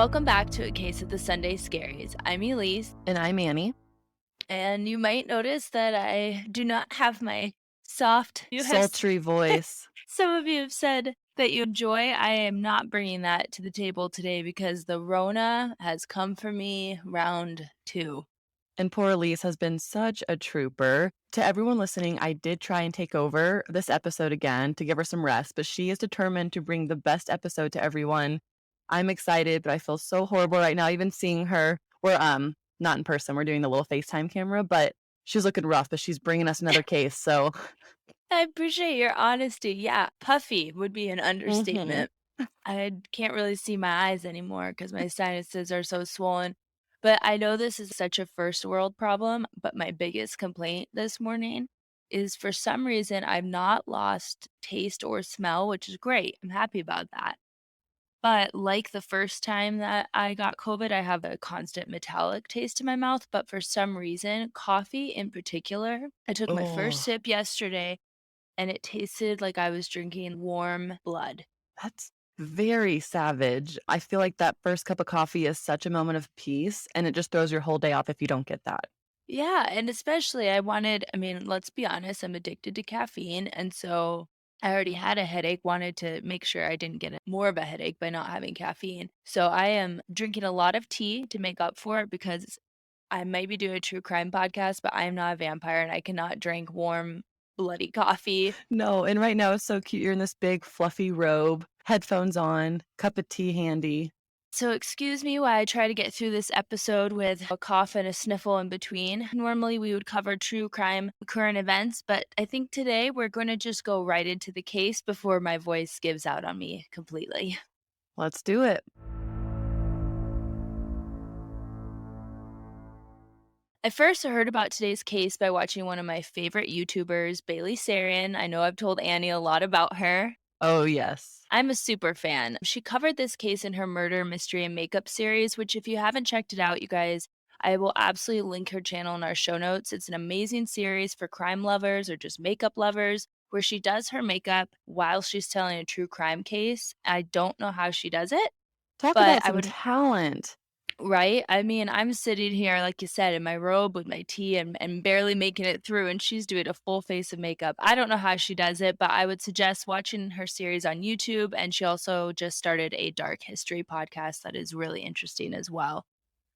Welcome back to A Case of the Sunday Scaries. I'm Elyse, And I'm Annie. and you might notice that I do not have my soft. Sultry voice. Some of you have said that you enjoy. I am not bringing that to the table today because the Rona has come for me round two. And poor Elise has been such a trooper. To everyone listening, I did try and take over this episode again to give her some rest, but she is determined to bring the best episode to everyone. I'm excited, but I feel so horrible right now, even seeing her. We're not in person. We're doing the little FaceTime camera, but she's looking rough, but she's bringing us another case. So I appreciate your honesty. Yeah, puffy would be an mhm. understatement. I can't really see my eyes anymore because my sinuses are so swollen. But I know this is such a first world problem, but my biggest complaint this morning is for some reason I've not lost taste or smell, which is great. I'm happy about that. But like the first time that I got COVID, I have a constant metallic taste in my mouth. But for some reason, coffee in particular, I took my first Oh, sip yesterday and it tasted like I was drinking warm blood. that's very savage. I feel like that first cup of coffee is such a moment of peace, and it just throws your whole day off if you don't get that. Yeah, and especially I mean, let's be honest, I'm addicted to caffeine, and so I already had a headache, wanted to make sure I didn't get more of a headache by not having caffeine. So I am drinking a lot of tea to make up for it because I might be doing a true crime podcast, but I am not a vampire and I cannot drink warm, bloody coffee. No, and right now it's so cute. You're in this big fluffy robe, headphones on, cup of tea handy. So, excuse me while I try to get through this episode with a cough and a sniffle in between. Normally, we would cover true crime current events, but I think today we're going to just go right into the case before my voice gives out on me completely. Let's do it. I first heard about today's case by watching one of my favorite YouTubers, Bailey Sarian. I know I've told Annie a lot about her. Oh, yes. I'm a super fan. She covered this case in her murder, mystery, and makeup series, which, if you haven't checked it out, you guys, I will absolutely link her channel in our show notes. It's an amazing series for crime lovers or just makeup lovers where she does her makeup while she's telling a true crime case. I don't know how she does it, Talk but about I some would. talent. Right? I mean, I'm sitting here, like you said, in my robe with my tea and barely making it through, and she's doing a full face of makeup. I don't know how she does it, but I would suggest watching her series on YouTube. And she also just started a dark history podcast that is really interesting as well.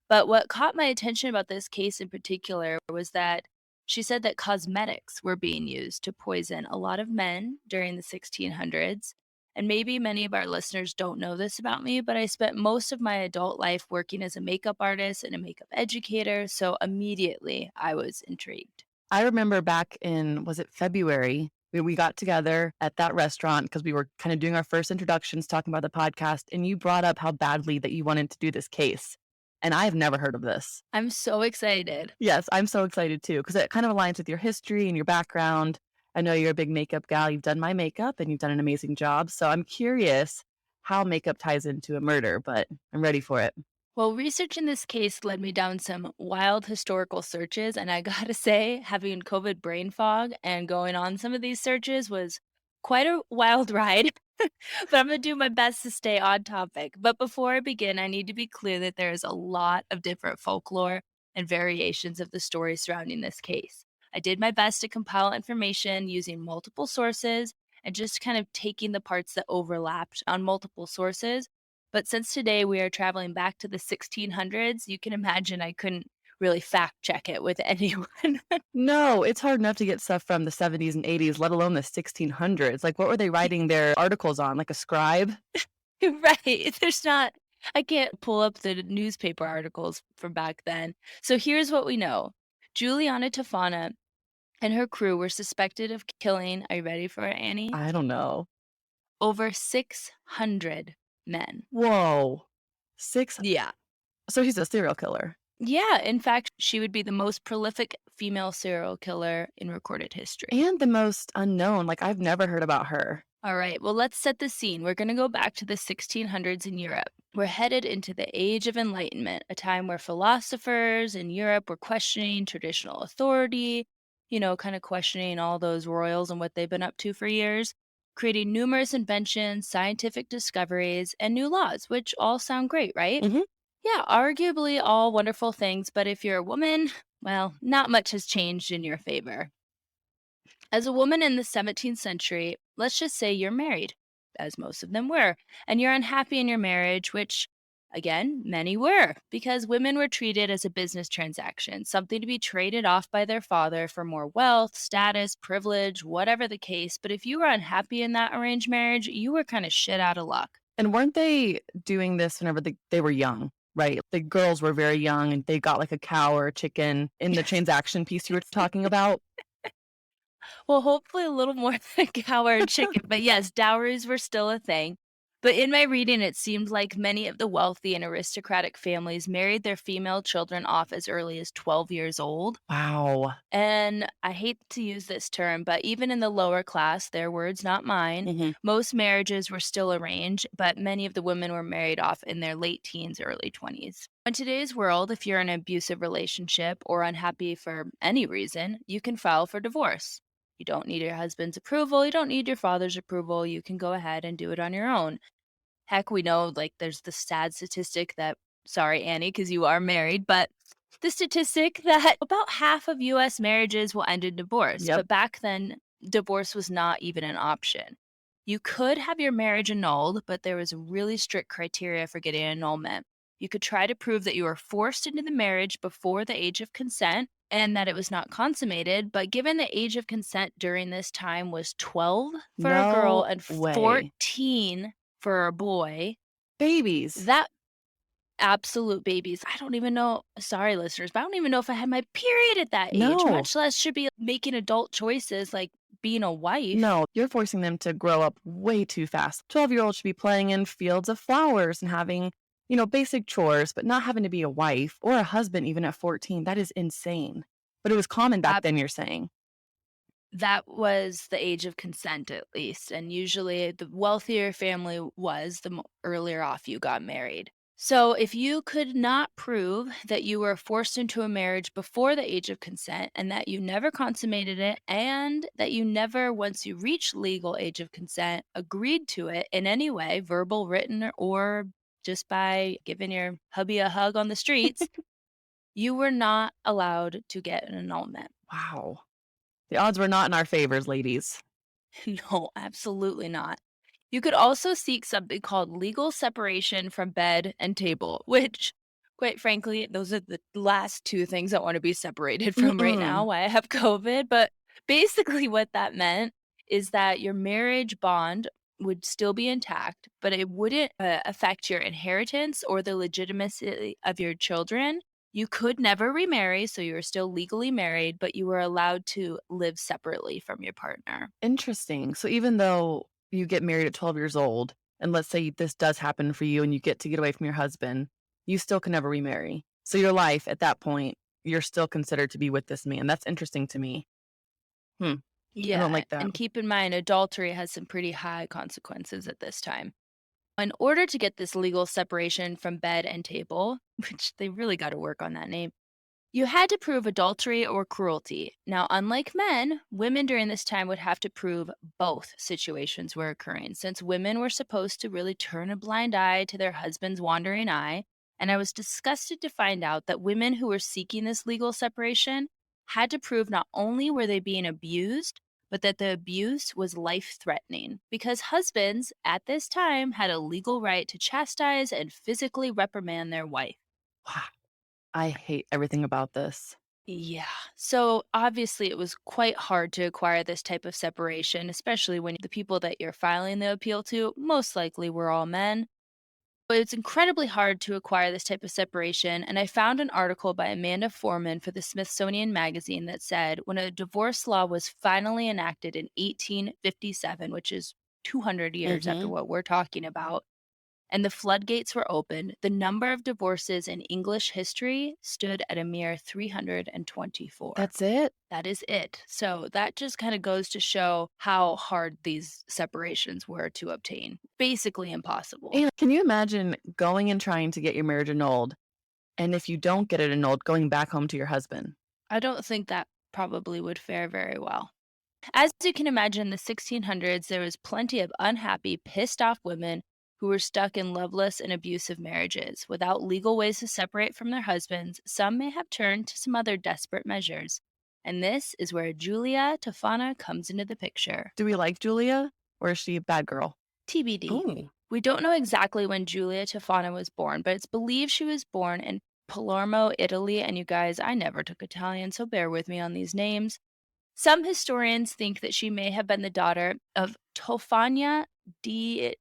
But what caught my attention about this case in particular was that she said that cosmetics were being used to poison a lot of men during the 1600s. And maybe many of our listeners don't know this about me, but I spent most of my adult life working as a makeup artist and a makeup educator. So immediately I was intrigued. I remember back in, was it February? We got together at that restaurant because we were kind of doing our first introductions, talking about the podcast, and you brought up how badly that you wanted to do this case. And I have never heard of this. I'm so excited. Yes, I'm so excited too because it kind of aligns with your history and your background. I know you're a big makeup gal. You've done my makeup and you've done an amazing job. So I'm curious how makeup ties into a murder, but I'm ready for it. Well, researching this case led me down some wild historical searches, and I gotta say, having COVID brain fog and going on some of these searches was quite a wild ride. But I'm gonna do my best to stay on topic. But before I begin, I need to be clear that there is a lot of different folklore and variations of the story surrounding this case. I did my best to compile information using multiple sources and just kind of taking the parts that overlapped on multiple sources, but since today we are traveling back to the 1600s, you can imagine I couldn't really fact check it with anyone. No, it's hard enough to get stuff from the 70s and 80s, let alone the 1600s. Like, what were they writing their articles on? Like a scribe? Right. There's not, I can't pull up the newspaper articles from back then. So here's what we know. Giuliana Tofana and her crew were suspected of killing, are you ready for it, Annie? I don't know. Over 600 men. Whoa. Six. Yeah. So he's a serial killer. Yeah. In fact, she would be the most prolific female serial killer in recorded history. And the most unknown. Like, I've never heard about her. All right, well, let's set the scene. We're going to go back to the 1600s in Europe. We're headed into the Age of Enlightenment, a time where philosophers in Europe were questioning traditional authority, kind of questioning all those royals and what they've been up to for years. creating numerous inventions, scientific discoveries, and new laws, which all sound great, right? Hmm. Yeah, arguably all wonderful things, but if you're a woman, well, not much has changed in your favor. As a woman in the 17th century, let's just say you're married, as most of them were, and you're unhappy in your marriage, which, again, many were, because women were treated as a business transaction, something to be traded off by their father for more wealth, status, privilege, whatever the case. But if you were unhappy in that arranged marriage, you were kind of shit out of luck. And weren't they doing this whenever they were young, right? The girls were very young and they got like a cow or a chicken in the transaction piece you were talking about. Well, hopefully a little more than cow or chicken, but yes, dowries were still a thing. But in my reading, it seemed like many of the wealthy and aristocratic families married their female children off as early as 12 years old. Wow. And I hate to use this term, but even in the lower class, their words, not mine, Hmm. most marriages were still arranged, but many of the women were married off in their late teens, early 20s. In today's world, if you're in an abusive relationship or unhappy for any reason, you can file for divorce. You don't need your husband's approval, you don't need your father's approval, you can go ahead and do it on your own. Heck, we know, like, there's the sad statistic that sorry, Annie, because you are married, but the statistic that about half of US marriages will end in divorce, Yep. but back then, divorce was not even an option. You could have your marriage annulled, but there was really strict criteria for getting annulment. You could try to prove that you were forced into the marriage before the age of consent and that it was not consummated, but given the age of consent during this time was 12 for a girl No and way. 14 for a boy, Babies. that absolute babies. I don't even know, sorry, listeners, but I don't even know if I had my period at that age, No. much less should be making adult choices like being a wife. No, you're forcing them to grow up way too fast. 12-year-olds should be playing in fields of flowers and having, basic chores, but not having to be a wife or a husband even at 14. That is insane. But it was common back Ab then, you're saying. That was the age of consent, at least, and usually the wealthier family was, the earlier off you got married. So, if you could not prove that you were forced into a marriage before the age of consent and that you never consummated it, and that you never, once you reached legal age of consent, agreed to it in any way, verbal, written, or just by giving your hubby a hug on the streets, you were not allowed to get an annulment. Wow. The odds were not in our favors, ladies. No, absolutely not. You could also seek something called legal separation from bed and table, which, quite frankly, those are the last two things I want to be separated from right now, Mm-mm. why I have COVID. But basically, what that meant is that your marriage bond would still be intact, but it wouldn't affect your inheritance or the legitimacy of your children. You could never remarry, so you were still legally married, but you were allowed to live separately from your partner. Interesting. So even though you get married at 12 years old, and let's say this does happen for you and you get to get away from your husband, you still can never remarry. So your life at that point, you're still considered to be with this man. That's interesting to me. Hmm. I don't Yeah, like that. and keep in mind, adultery has some pretty high consequences at this time. In order to get this legal separation from bed and table, which they really got to work on that name, you had to prove adultery or cruelty. Now, unlike men, women during this time would have to prove both situations were occurring, since women were supposed to really turn a blind eye to their husband's wandering eye. And I was disgusted to find out that women who were seeking this legal separation had to prove not only were they being abused, but that the abuse was life threatening because husbands at this time had a legal right to chastise and physically reprimand their wife. Wow. I hate everything about this. Yeah. So obviously, it was quite hard to acquire this type of separation, especially when the people that you're filing the appeal to most likely were all men. But it's incredibly hard to acquire this type of separation. And I found an article by Amanda Foreman for the Smithsonian Magazine that said when a divorce law was finally enacted in 1857, which is 200 years after Mhm. what we're talking about, and the floodgates were opened, the number of divorces in English history stood at a mere 324. That's it? That is it. So that just kind of goes to show how hard these separations were to obtain. Basically impossible. And can you imagine going and trying to get your marriage annulled, and if you don't get it annulled, going back home to your husband? I don't think that probably would fare very well. As you can imagine, in the 1600s, there was plenty of unhappy, pissed off women who were stuck in loveless and abusive marriages. Without legal ways to separate from their husbands, some may have turned to some other desperate measures. And this is where Giulia Tofana comes into the picture. Do we like Julia or is she a bad girl? TBD. Oh, We don't know exactly when Giulia Tofana was born, but it's believed she was born in Palermo, Italy. And you guys, I never took Italian, so bear with me on these names. Some historians think that she may have been the daughter of Tofania di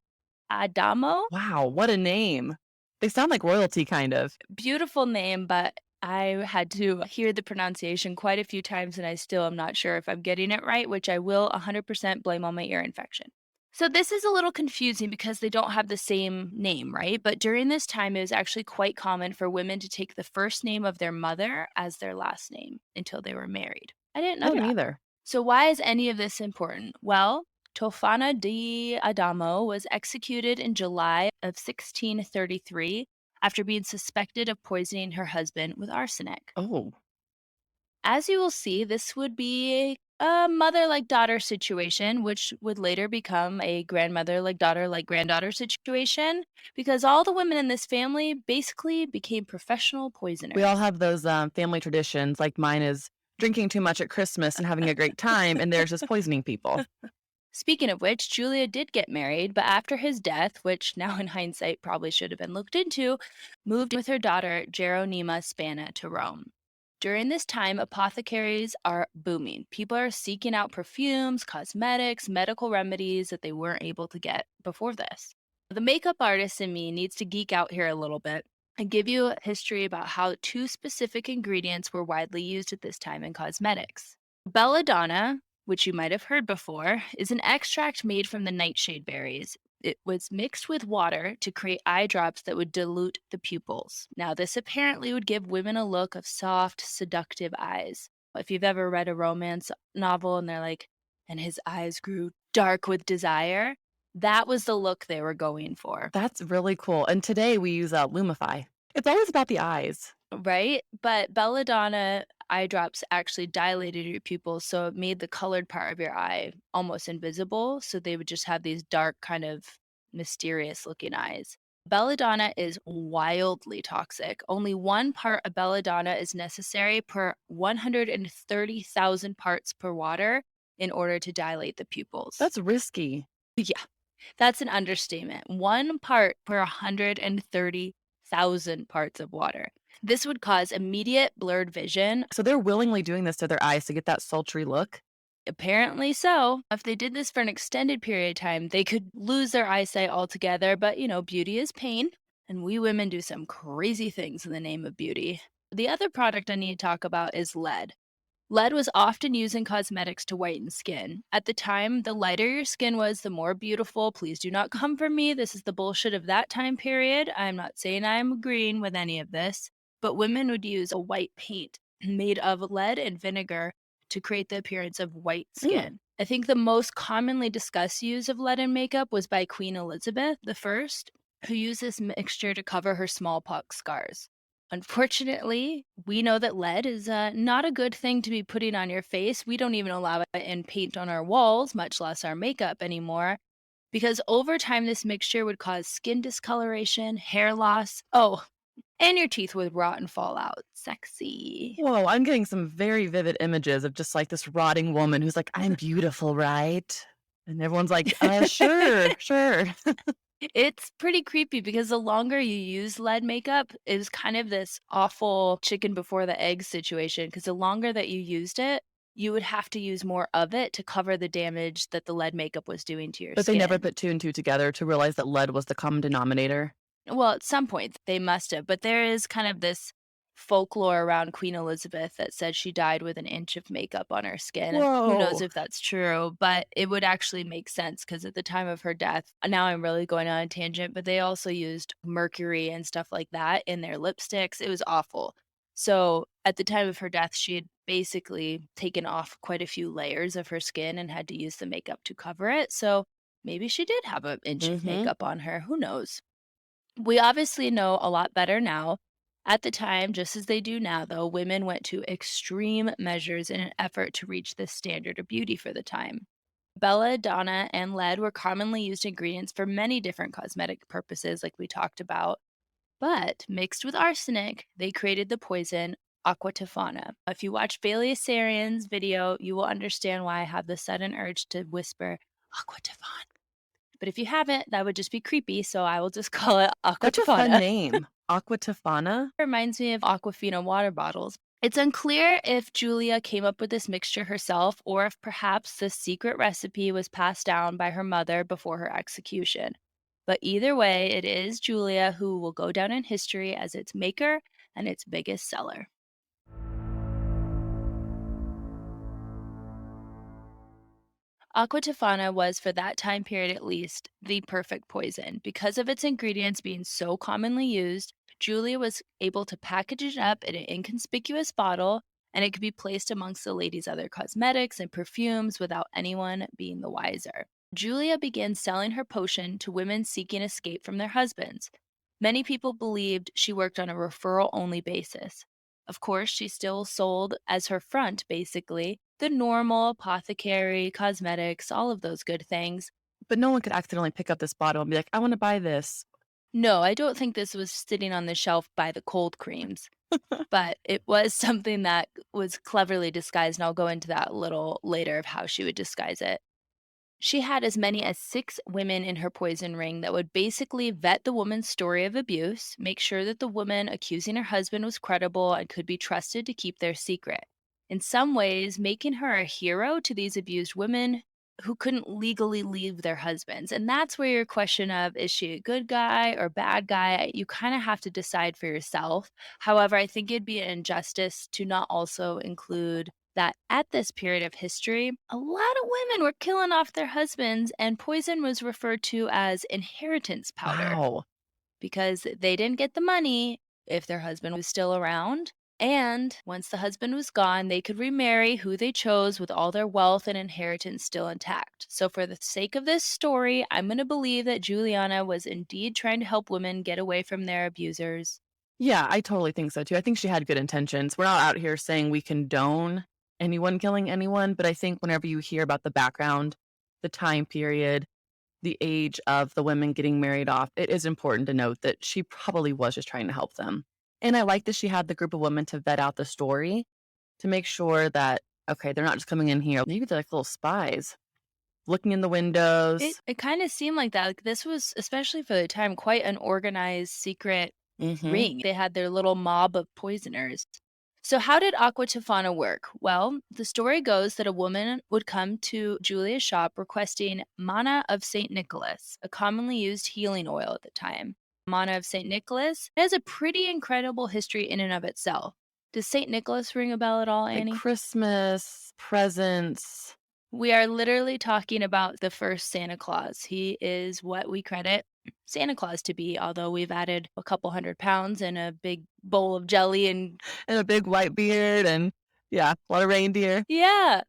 Adamo. wow, what a name. They sound like royalty, kind of. Beautiful name, but I had to hear the pronunciation quite a few times and I still am not sure if I'm getting it right, which I will 100% blame on my ear infection. So this is a little confusing because they don't have the same name, right? But during this time, it was actually quite common for women to take the first name of their mother as their last name until they were married. I didn't I know didn't that. either. So, why is any of this important? Well, Tofana di Adamo was executed in July of 1633 after being suspected of poisoning her husband with arsenic. Oh, As you will see, this would be a mother like daughter situation, which would later become a grandmother like granddaughter situation, because all the women in this family basically became professional we all poisoners. have those family traditions. Like mine is drinking too much at Christmas and having a great time, and theirs is poisoning people. Speaking of which, Julia did get married, but after his death, which now in hindsight probably should have been looked into, moved with her daughter Geronima Spana to Rome. During this time, apothecaries are booming. People are seeking out perfumes, cosmetics, medical remedies that they weren't able to get before this. The makeup artist in me needs to geek out here a little bit and give you a history about how two specific ingredients were widely used at this time in cosmetics. Belladonna, which you might have heard before, is an extract made from the nightshade berries. It was mixed with water to create eye drops that would dilute the pupils. Now, this apparently would give women a look of soft, seductive eyes. If you've ever read a romance novel and they're like, and his eyes grew dark with desire, that was the look they were going for. That's really cool. And today we use Lumify. It's always about the eyes. Right? But belladonna eye drops actually dilated your pupils, so it made the colored part of your eye almost invisible, so they would just have these dark, kind of mysterious looking eyes. Belladonna is wildly toxic. Only 1 part of belladonna is necessary per 130,000 parts per water in order to dilate the pupils. That's risky. Yeah, that's an understatement. 1 part per 130,000 parts of water. This would cause immediate blurred vision. So they're willingly doing this to their eyes to get that sultry look. Apparently so. If they did this for an extended period of time, they could lose their eyesight altogether. But, beauty is pain. And we women do some crazy things in the name of beauty. The other product I need to talk about is lead. Lead was often used in cosmetics to whiten skin. At the time, the lighter your skin was, the more beautiful. Please do not come for me. This is the bullshit of that time period. I'm not saying I'm agreeing with any of this, but women would use a white paint made of lead and vinegar to create the appearance of white Mm. skin. I think the most commonly discussed use of lead in makeup was by Queen Elizabeth I, who used this mixture to cover her smallpox scars. Unfortunately, we know that lead is not a good thing to be putting on your face. We don't even allow it in paint on our walls, much less our makeup anymore, because over time, this mixture would cause skin discoloration, hair loss. Oh, and your teeth would rot and fall out. Sexy. Whoa, I'm getting some very vivid images of just like this rotting woman who's like, I'm beautiful, right? And everyone's like, sure, sure. It's pretty creepy because the longer you use lead makeup, is kind of this awful chicken before the egg situation. Because the longer that you used it, you would have to use more of it to cover the damage that the lead makeup was doing to your But they never skin. put two and two together to realize that lead was the common denominator. Well, at some point they must have, but there is kind of this folklore around Queen Elizabeth that said she died with an inch of makeup on her skin, and who knows Whoa. if that's true, but it would actually make sense because at the time of her death, now I'm really going on a tangent, but they also used mercury and stuff like that in their lipsticks. It was awful. So, at the time of her death, she had basically taken off quite a few layers of her skin and had to use the makeup to cover it. So, maybe she did have an inch of Mhm. makeup on her. Who knows? We obviously know a lot better now. At the time, just as they do now, though, women went to extreme measures in an effort to reach this standard of beauty for the time. Belladonna and lead were commonly used ingredients for many different cosmetic purposes, like we talked about, but mixed with arsenic, they created the poison aqua tofana. If you watch Bailey Sarian's video, you will understand why I have the sudden urge to whisper aqua tofana. But if you haven't, that would just be creepy, so I will just call it aqua That's a fun tofana. name. Aqua Tofana? Reminds me of Aquafina water bottles. It's unclear if Julia came up with this mixture herself or if perhaps the secret recipe was passed down by her mother before her execution. But either way, it is Julia who will go down in history as its maker and its biggest seller. Aqua Tofana was, for that time period at least, the perfect poison. Because of its ingredients being so commonly used, Julia was able to package it up in an inconspicuous bottle, and it could be placed amongst the lady's other cosmetics and perfumes without anyone being the wiser. Julia began selling her potion to women seeking escape from their husbands. Many people believed she worked on a referral only basis. Of course, she still sold as her front, basically, the normal apothecary, cosmetics, all of those good things. But no one could accidentally pick up this bottle and be like, "I wanna buy this." No, I don't think this was sitting on the shelf by the cold creams, but it was something that was cleverly disguised, and I'll go into that a little later of how she would disguise it. She had as many as 6 women in her poison ring that would basically vet the woman's story of abuse, make sure that the woman accusing her husband was credible and could be trusted to keep their secret. In some ways, making her a hero to these abused women who couldn't legally leave their husbands. And that's where your question of is she a good guy or bad guy, you kind of have to decide for yourself. However, I think it'd be an injustice to not also include that at this period of history, a lot of women were killing off their husbands, and poison was referred to as inheritance powder Wow. because they didn't get the money if their husband was still around. And once the husband was gone, they could remarry who they chose with all their wealth and inheritance still intact. So, for the sake of this story, I'm going to believe that Juliana was indeed trying to help women get away from their abusers. Yeah, I totally think so too. I think she had good intentions. We're not out here saying we condone anyone killing anyone, but I think whenever you hear about the background, the time period, the age of the women getting married off, it is important to note that she probably was just trying to help them. And I like that she had the group of women to vet out the story to make sure that, okay, they're not just coming in here. Maybe they're like little spies looking in the It windows. it kinda seemed like that, like, this was, especially for the time, quite an organized secret Mhm. ring. They had their little mob of poisoners. So how did Aqua Tofana work? Well, the story goes that a woman would come to Julia's shop requesting manna of St. Nicholas, a commonly used healing oil at the time. Manna of St. Nicholas has a pretty incredible history in and of itself. Does St. Nicholas ring a bell at all, Like Annie? Christmas, presents. We are literally talking about the first Santa Claus. He is what we credit Santa Claus to be, although we've added a couple 100 pounds and a big bowl of jelly and And a big white beard and yeah, a lot of reindeer. yeah.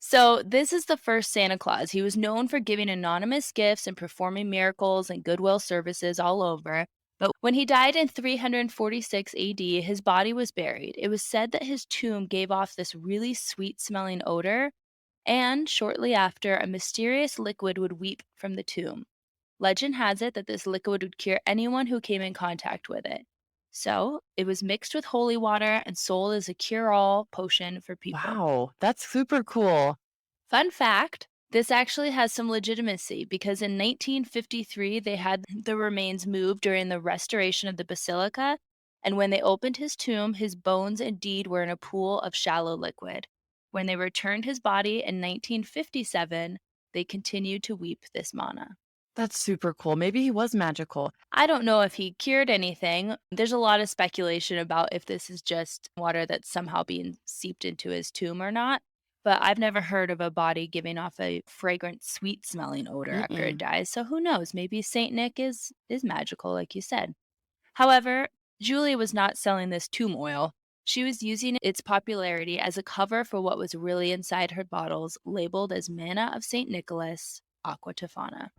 So, this is the first Santa Claus. He was known for giving anonymous gifts and performing miracles and goodwill services all over. But when he died in 346 AD, his body was buried. It was said that his tomb gave off this really sweet smelling odor, and shortly after, a mysterious liquid would weep from the tomb. Legend has it that this liquid would cure anyone who came in contact with it. So, it was mixed with holy water and sold as a cure all potion for people. Wow, that's super cool. Fun fact, this actually has some legitimacy because in 1953 they had the remains moved during the restoration of the basilica, and when they opened his tomb, his bones indeed were in a pool of shallow liquid. When they returned his body in 1957, they continued to weep this manna. That's super cool. Maybe he was magical. I don't know if he cured anything. There's a lot of speculation about if this is just water that's somehow being seeped into his tomb or not. But I've never heard of a body giving off a fragrant, sweet smelling odor after it Mm-mm. dies. So who knows? Maybe Saint Nick is magical, like you said. However, Julia was not selling this tomb oil. She was using its popularity as a cover for what was really inside her bottles, labeled as Manna of St. Nicholas, Aqua Tofana.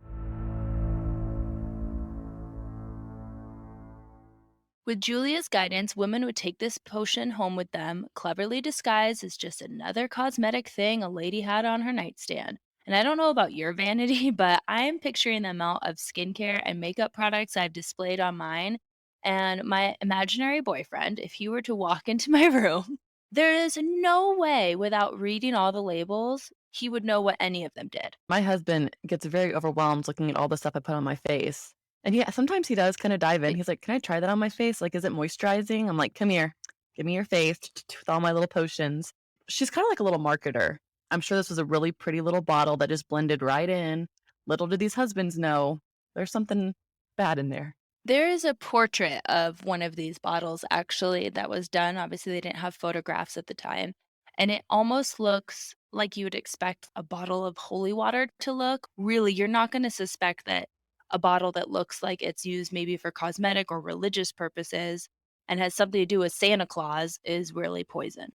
With Julia's guidance, women would take this potion home with them, cleverly disguised as just another cosmetic thing a lady had on her nightstand. And I don't know about your vanity, but I am picturing the amount of skincare and makeup products I've displayed on mine. And my imaginary boyfriend, if he were to walk into my room, there is no way without reading all the labels, he would know what any of them did. My husband gets very overwhelmed looking at all the stuff I put on my face. And yeah, sometimes he does kinda dive in. He's like, "Can I try that on my face? Like, is it moisturizing?" I'm like, "Come here. Give me your face with all my little potions." She's kinda like a little marketer. I'm sure this was a really pretty little bottle that just blended right in. Little did these husbands know, there's something bad in there. There is a portrait of one of these bottles actually that was done. Obviously, they didn't have photographs at the time. And it almost looks like you would expect a bottle of holy water to look. Really, you're not going to suspect that a bottle that looks like it's used maybe for cosmetic or religious purposes and has something to do with Santa Claus is really poison.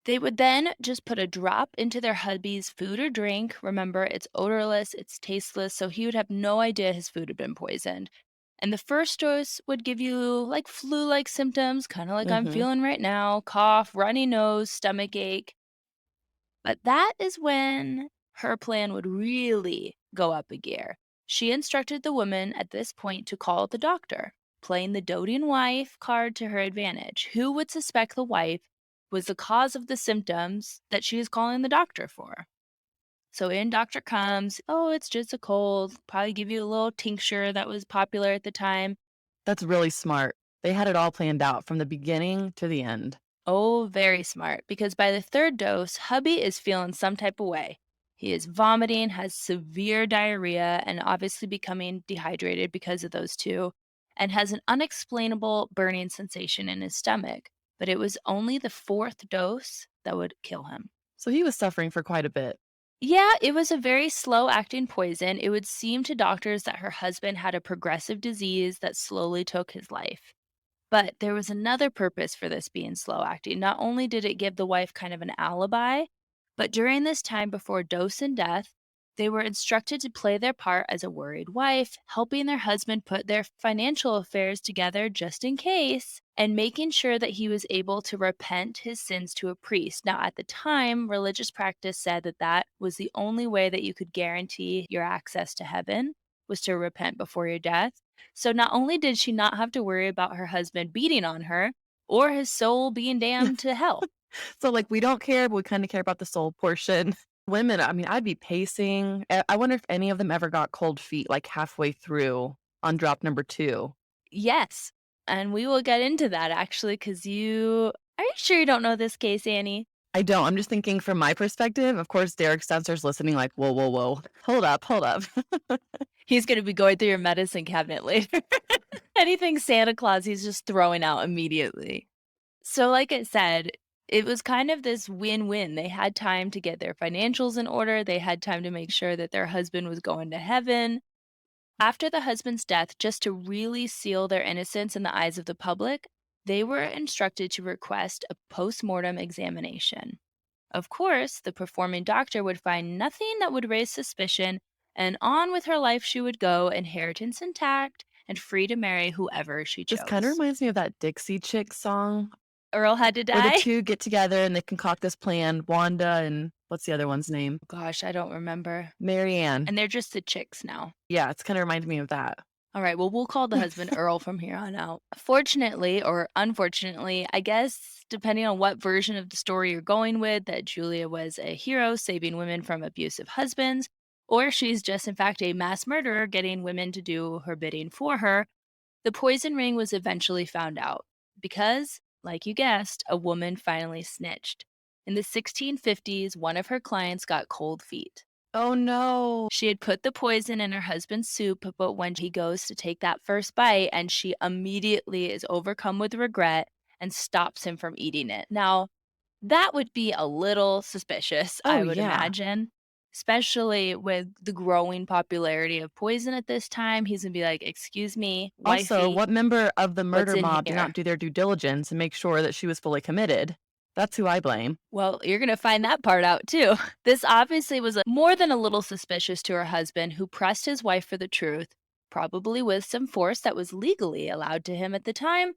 They would then just put a drop into their hubby's food or drink. Remember, it's odorless, it's tasteless, so he would have no idea his food had been poisoned. And the first dose would give you like flu like symptoms, kind of like I'm Mhm. feeling right now, cough, runny nose, stomach ache. But that is when her plan would really go up a gear. She instructed the woman at this point to call the doctor, playing the doting wife card to her advantage. Who would suspect the wife was the cause of the symptoms that she is calling the doctor for? So in doctor comes, oh, it's just a cold. Probably give you a little tincture that was popular at the time. That's really smart. They had it all planned out from the beginning to the end. Oh, very smart. Because by the third dose, hubby is feeling some type of way. He is vomiting, has severe diarrhea, and obviously becoming dehydrated because of those two, and has an unexplainable burning sensation in his stomach. But it was only the fourth dose that would kill him. So he was suffering for quite a bit. Yeah, it was a very slow acting poison. It would seem to doctors that her husband had a progressive disease that slowly took his life. But there was another purpose for this being slow acting. Not only did it give the wife kind of an alibi, but during this time before dose and death, they were instructed to play their part as a worried wife, helping their husband put their financial affairs together just in case, and making sure that he was able to repent his sins to a priest. Now, at the time, religious practice said that that was the only way that you could guarantee your access to heaven was to repent before your death. So not only did she not have to worry about her husband beating on her or his soul being damned to hell. So, like, we don't care, but we kinda care about the soul portion. Women, I mean, I'd be pacing. I wonder if any of them ever got cold feet, like, halfway through on drop number 2. Yes, and we will get into that actually because you are you sure you don't know this case, Annie? I don't. I'm just thinking from my perspective, of course, Derek Spencer's listening like, "Whoa, whoa, whoa. Hold up, hold up." He's gonna be going through your medicine cabinet later. Anything Santa Claus, he's just throwing out immediately. So, like I said, it was kind of this win-win. They had time to get their financials in order, they had time to make sure that their husband was going to heaven. After the husband's death, just to really seal their innocence in the eyes of the public, they were instructed to request a post-mortem examination. Of course, the performing doctor would find nothing that would raise suspicion, and on with her life she would go, inheritance intact and free to marry whoever she This kinda chose. reminds me of that Dixie Chicks song Earl had to where the die? 2 get together and they concoct this plan, Wanda and what's the other one's name? Gosh, I don't remember. Marianne. And they're just the chicks now. Yeah, it's kinda reminded me of that. All right, well, we'll call the husband Earl from here on out. Fortunately, or unfortunately, I guess, depending on what version of the story you're going with, that Julia was a hero saving women from abusive husbands, or she's just, in fact, a mass murderer getting women to do her bidding for her, the poison ring was eventually found out because, like you guessed, a woman finally snitched. In the 1650s, one of her clients got cold feet. Oh, no. She had put the poison in her husband's soup, but when he goes to take that first bite and she immediately is overcome with regret and stops him from eating it. Now, that would be a little suspicious, Oh, I would yeah. imagine, especially with the growing popularity of poison at this time. He's gonna be like, "Excuse me, Also, wifey, what member of the what's murder in mob did not here?" do their due diligence and make sure that she was fully committed? That's who I blame. Well, you're gonna find that part out too. This obviously was more than a little suspicious to her husband, who pressed his wife for the truth, probably with some force that was legally allowed to him at the time,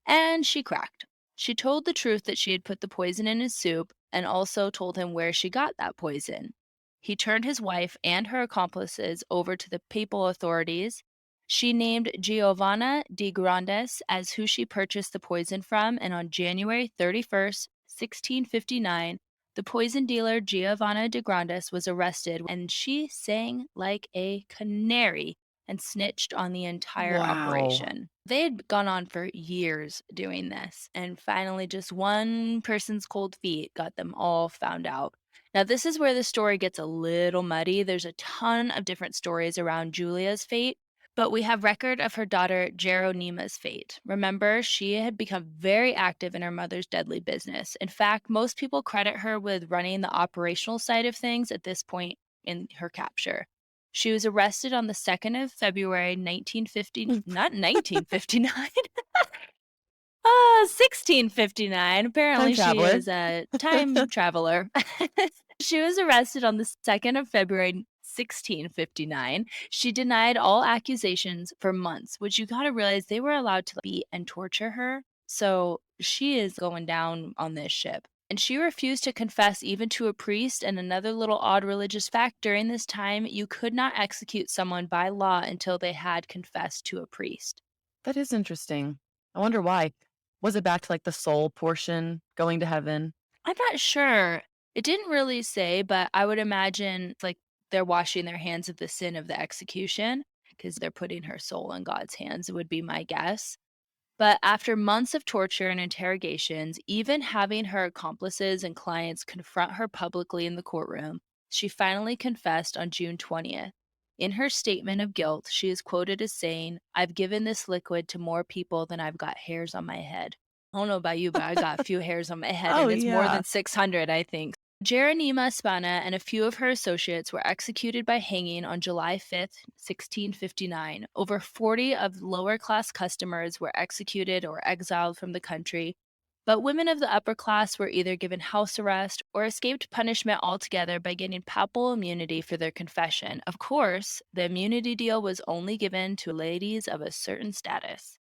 and she cracked. She told the truth that she had put the poison in his soup and also told him where she got that poison. He turned his wife and her accomplices over to the papal authorities. She named Giovanna di Grandes as who she purchased the poison from, and on January 31st, 1659, the poison dealer Giovanna de Grandes was arrested and she sang like a canary and snitched on the entire Wow. operation. They had gone on for years doing this, and finally, just one person's cold feet got them all found out. Now, this is where the story gets a little muddy. There's a ton of different stories around Julia's fate, but we have record of her daughter Jeronima's fate. Remember, she had become very active in her mother's deadly business. In fact, most people credit her with running the operational side of things at this point in her capture. She was arrested on the 2nd of February, 1950, not 1959, 1659. Time Apparently, she traveler. is a time traveler. She was arrested on the 2nd of February, 1659. She denied all accusations for months, which you got to realize they were allowed to beat and torture her. So she is going down on this ship. And she refused to confess even to a priest. And another little odd religious fact during this time, you could not execute someone by law until they had confessed to a priest. That is interesting. I wonder why. Was it back to like the soul portion, going to heaven? I'm not sure. It didn't really say, but I would imagine like they're washing their hands of the sin of the execution because they're putting her soul in God's hands, would be my guess. But after months of torture and interrogations, even having her accomplices and clients confront her publicly in the courtroom, she finally confessed on June 20th. In her statement of guilt, she is quoted as saying, "I've given this liquid to more people than I've got hairs on my head." I don't know about you, but I got a few hairs on my head, Oh, and it's more yeah. than 600, I think. Jeronima Spana and a few of her associates were executed by hanging on July 5th, 1659. Over 40 of lower class customers were executed or exiled from the country, but women of the upper class were either given house arrest or escaped punishment altogether by getting papal immunity for their confession. Of course, the immunity deal was only given to ladies of a certain status.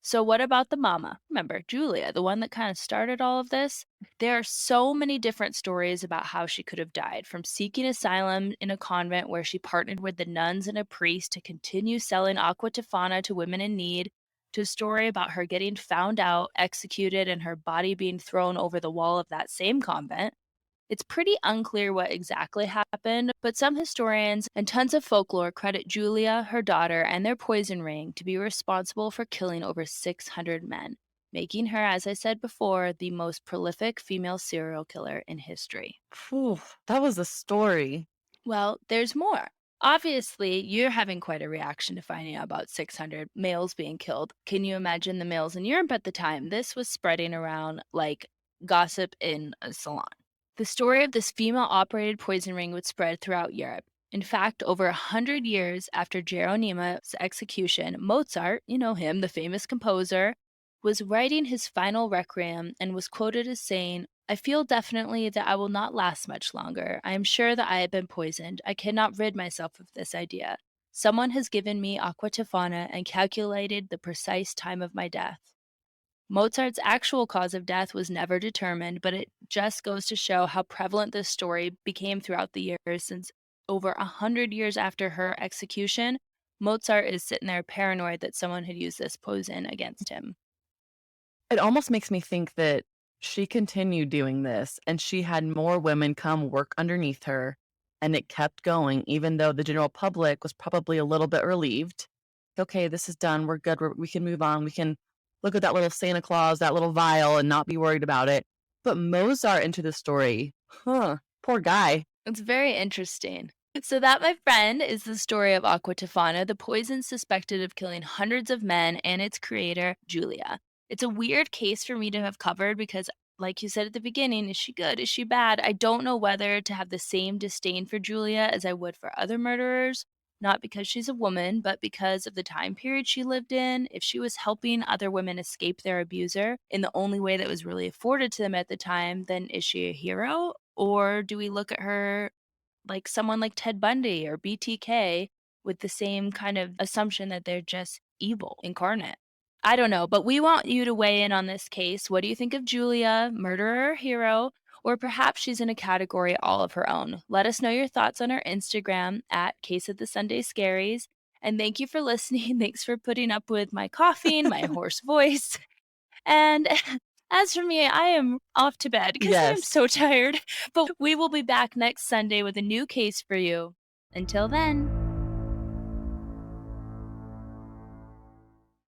So, what about the mama? Remember, Julia, the one that kind of started all of this? There are so many different stories about how she could have died, from seeking asylum in a convent where she partnered with the nuns and a priest to continue selling aqua tofana to women in need, to a story about her getting found out, executed, and her body being thrown over the wall of that same convent. It's pretty unclear what exactly happened, but some historians and tons of folklore credit Julia, her daughter, and their poison ring to be responsible for killing over 600 men, making her, as I said before, the most prolific female serial killer in history. Phew, that was a story. Well, there's more. Obviously, you're having quite a reaction to finding out about 600 males being killed. Can you imagine the males in Europe at the time? This was spreading around like gossip in a salon. The story of this female operated poison ring would spread throughout Europe. In fact, over 100 years after Jeronima's execution, Mozart, you know him, the famous composer, was writing his final requiem and was quoted as saying, "I feel definitely that I will not last much longer. I am sure that I have been poisoned. I cannot rid myself of this idea. Someone has given me aqua tofana and calculated the precise time of my death." Mozart's actual cause of death was never determined, but it just goes to show how prevalent this story became throughout the years, since over 100 years after her execution, Mozart is sitting there paranoid that someone had used this poison against him. It almost makes me think that she continued doing this and she had more women come work underneath her, and it kept going even though the general public was probably a little bit relieved. "Okay, this is done. We're good. We can move on. We can look at that little Santa Claus, that little vial, and not be worried about it." But Mozart into the story. Huh, poor guy. It's very interesting. So that, my friend, is the story of Aqua Tofana, the poison suspected of killing hundreds of men, and its creator, Julia. It's a weird case for me to have covered because, like you said at the beginning, is she good? Is she bad? I don't know whether to have the same disdain for Julia as I would for other murderers, not because she's a woman, but because of the time period she lived in. If she was helping other women escape their abuser in the only way that was really afforded to them at the time, then is she a hero? Or do we look at her like someone like Ted Bundy or BTK, with the same kind of assumption that they're just evil incarnate. I don't know, but we want you to weigh in on this case. What do you think of Julia, murderer, hero, or perhaps she's in a category all of her own? Let us know your thoughts on our Instagram at Case of the Sunday Scaries. And thank you for listening. Thanks for putting up with my coughing, my hoarse voice. And as for me, I am off to bed because I am Yes. so tired. But we will be back next Sunday with a new case for you. Until then.